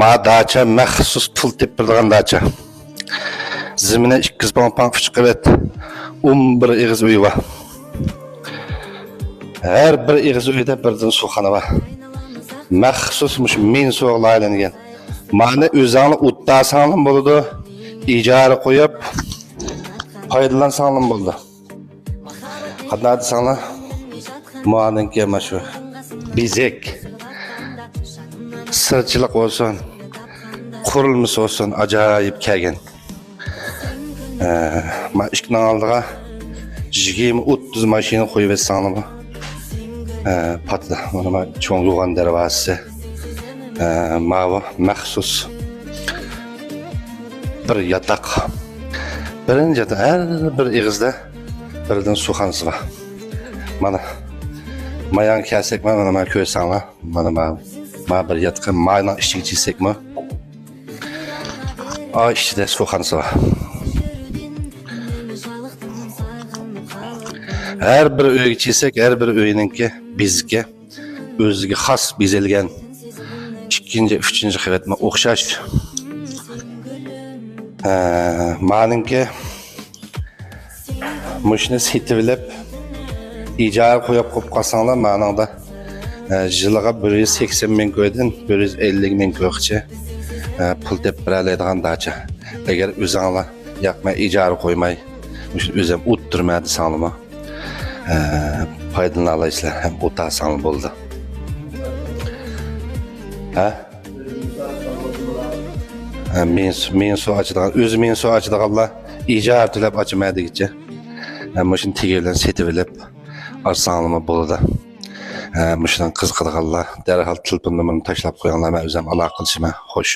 Ma dacha maxsus pul tepirdigan dacha. Zimine 2 pompan 3 qavat 11 ig'iz uy var. Her bir ig'iz uyda birdan suxona var. Maxsus mush men so'g'laylangan. Mani o'zingni o'ttasanlim bo'ladi. Ijara qo'yib foydalansanlim bo'ldi. Qanday desanglar? Muaninki mashu bizek sırçılık olsun, kurulmuş olsun, acayip kelgen. Ma işkinin aldığa 20-30 maşini koyup etsanım. Patlı, onu çoğun yuğan dervası. Ma məxsus bir yatak. Birinci de her bir iğizde birden suxansı var. Mana mayan kelsek mana köy sanla, ma bir yatkın mayna işçi çizsek mi? İşte suxansı var. Her bir öy çizsek, her bir öyününki bizge, özüge xas bezelgen ikinci, üçüncü qivatma o'xshash. Maninki mushni setilib ijara qo'yib qolsanglar, manada yiliga 180 ming ko'ydan 150 ming ko'qcha pul deb beradigan dacha. Agar o'zinglar yoqmay ijara qo'ymay, o'zim o'ttirma desanglarmi, foydalana olasizlar, ham o'tasan bo'ldi. Men su açıdan, özü men su açıdığanlar icra tilab açmaydigicha. Muşun tegebilen setibilib arsanlıma bo'ladi. Muşdan qiziqadiganlar darhol telefon numarini tashlab qo'yinglar, men o'zim aloqa qilishim xo'sh.